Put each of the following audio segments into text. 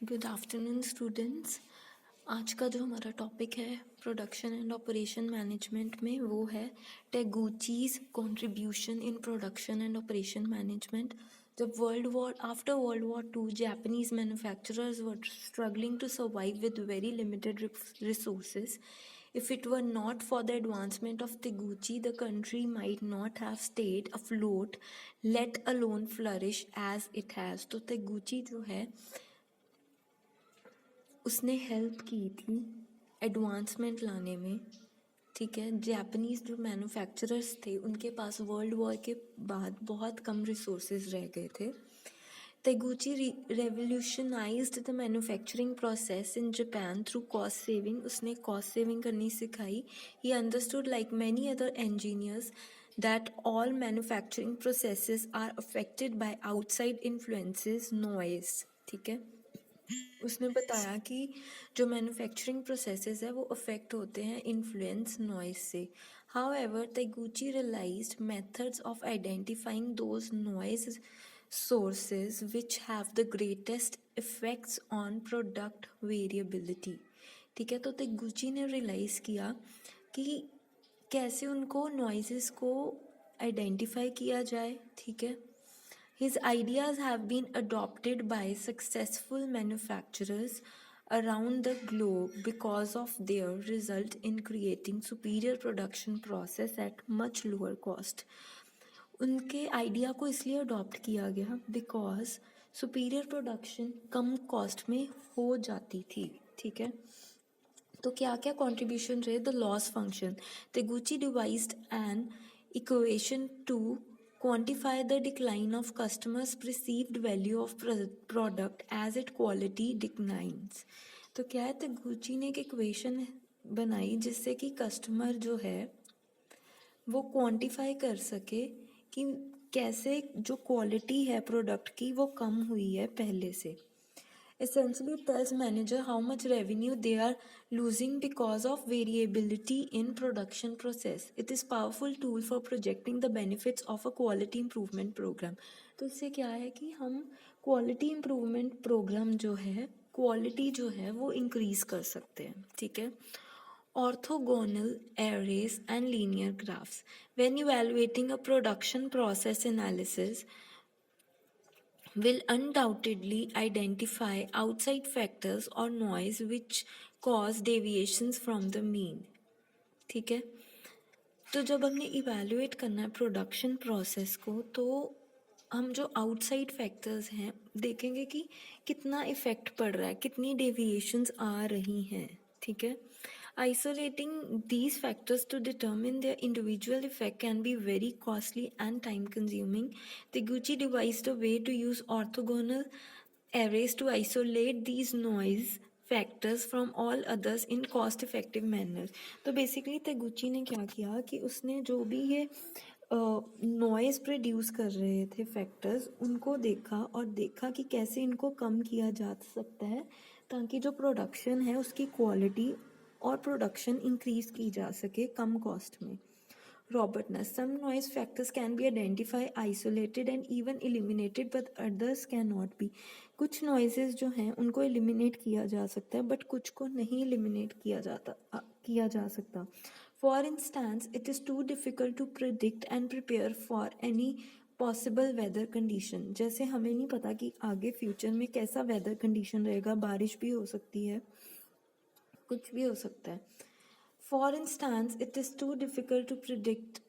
Good afternoon students. आज का जो हमारा टॉपिक है प्रोडक्शन एंड ऑपरेशन मैनेजमेंट में वो है Taguchi's contribution in production and operation management. जब after World War two Japanese manufacturers were struggling to survive with very limited resources. If it were not for the advancement of Teguchi, the country might not have stayed afloat, let alone flourish as it has. तो तेगुची जो है उसने help की थी advancement लाने में। ठीक है, जापानीज़ जो मैन्युफैक्चरर्स थे उनके पास वर्ल्ड वॉर के बाद बहुत कम रिसोर्सेज रह गए थे। Taguchi revolutionised the manufacturing process in Japan through cost saving. उसने कॉस्ट सेविंग करनी सिखाई। He understood like many other engineers that all manufacturing processes are affected by outside influences, noise. ठीक है, उसने बताया कि जो मैन्युफैक्चरिंग प्रोसेसेस है वो अफेक्ट होते हैं इन्फ्लुएंस नॉइज से। However Taguchi realised methods of identifying those noise sources which have the greatest effects on product variability. ठीक है, तो तेगुची ने रियलाइज़ किया कि कैसे उनको नॉइजेस को आइडेंटिफाई किया जाए। ठीक है, his ideas have been adopted by successful manufacturers around the globe because of their result in creating superior production process at much lower cost. उनके आइडिया को इसलिए अडॉप्ट किया गया because superior production come cost में हो जाती थी। ठीक है, तो क्या क्या कंट्रीब्यूशन रहे? The loss function, Taguchi devised an equation to quantify the decline of customers' perceived value of product as its quality declines. तो क्या है, तेगुची ने एक इक्वेशन बनाई जिससे कि कस्टमर जो है वो क्वांटिफाई कर सके कि कैसे जो क्वालिटी है प्रोडक्ट की वो कम हुई है पहले से। Essentially, it tells manager how much revenue they are losing because of variability in production process. It is powerful tool for projecting the benefits of a quality improvement program. तो इससे क्या है कि हम quality improvement program जो है quality जो है वो increase कर सकते हैं। ठीक है, orthogonal arrays and linear graphs. When evaluating a production process analysis, will undoubtedly identify outside factors or noise which cause deviations from the mean. ठीक है, तो जब हमने इवेल्युएट करना है प्रोडक्शन प्रोसेस को तो हम जो आउटसाइड फैक्टर्स हैं देखेंगे कि कितना इफ़ेक्ट पड़ रहा है, कितनी डेविएशंस आ रही हैं। ठीक है, isolating these factors to determine their individual effect can be very costly and time consuming. Teguchi devised a way to use orthogonal arrays to isolate these noise factors from all others in cost effective manner. तो basically तेगुची ने क्या किया कि उसने जो भी ये noise produce कर रहे थे फैक्टर्स उनको देखा और देखा कि कैसे इनको कम किया जा सकता है ताकि जो प्रोडक्शन है उसकी क्वालिटी और प्रोडक्शन इंक्रीज की जा सके कम कॉस्ट में। Robustness. Some noise factors can be identified, isolated and even eliminated, but others cannot be. कुछ noises जो हैं उनको eliminate किया जा सकता है but कुछ को नहीं eliminate किया जा सकता। For instance, it is too difficult to predict and prepare for any possible weather condition. जैसे हमें नहीं पता कि आगे फ्यूचर में कैसा weather condition रहेगा, बारिश भी हो सकती है, कुछ भी हो सकता है। For instance, it is too difficult to predict.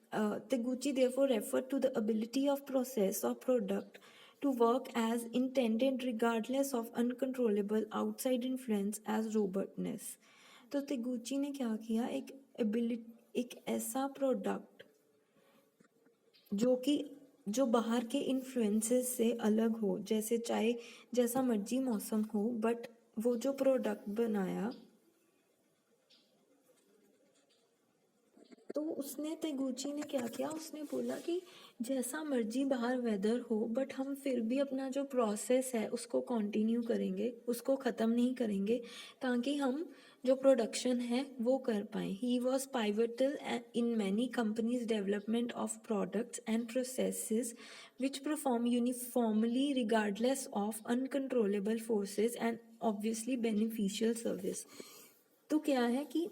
Teguchi therefore referred to the ability of process or product to work as intended regardless of uncontrollable outside influence as robustness. तो तेगुची ने क्या किया, एक ऐसा प्रोडक्ट जो बाहर के इन्फ्लुएंसेस से अलग हो, जैसे चाहे जैसा मर्जी मौसम हो, बट वो जो प्रोडक्ट बनाया तो उसने तेगुची ने क्या किया, उसने बोला कि जैसा मर्जी बाहर वेदर हो बट हम फिर भी अपना जो प्रोसेस है उसको कंटिन्यू करेंगे, उसको ख़त्म नहीं करेंगे, ताकि हम जो प्रोडक्शन है वो कर पाएँ. He was pivotal in many companies development of products and processes which perform uniformly regardless of uncontrollable forces and obviously beneficial service. तो क्या है कि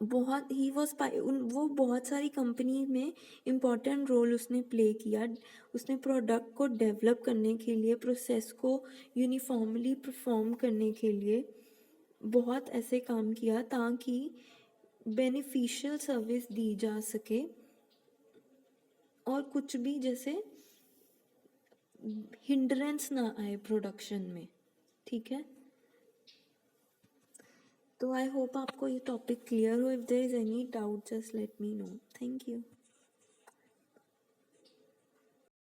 बहुत ही वो बहुत सारी कंपनी में इम्पॉर्टेंट रोल उसने प्ले किया. उसने प्रोडक्ट को डेवलप करने के लिए, प्रोसेस को यूनिफॉर्मली परफॉर्म करने के लिए बहुत ऐसे काम किया ताकि बेनिफिशियल सर्विस दी जा सके और कुछ भी जैसे हिंड्रेंस ना आए प्रोडक्शन में. ठीक है, तो आई होप आपको ये टॉपिक क्लियर हो. If there is any doubt just let me know. Thank you.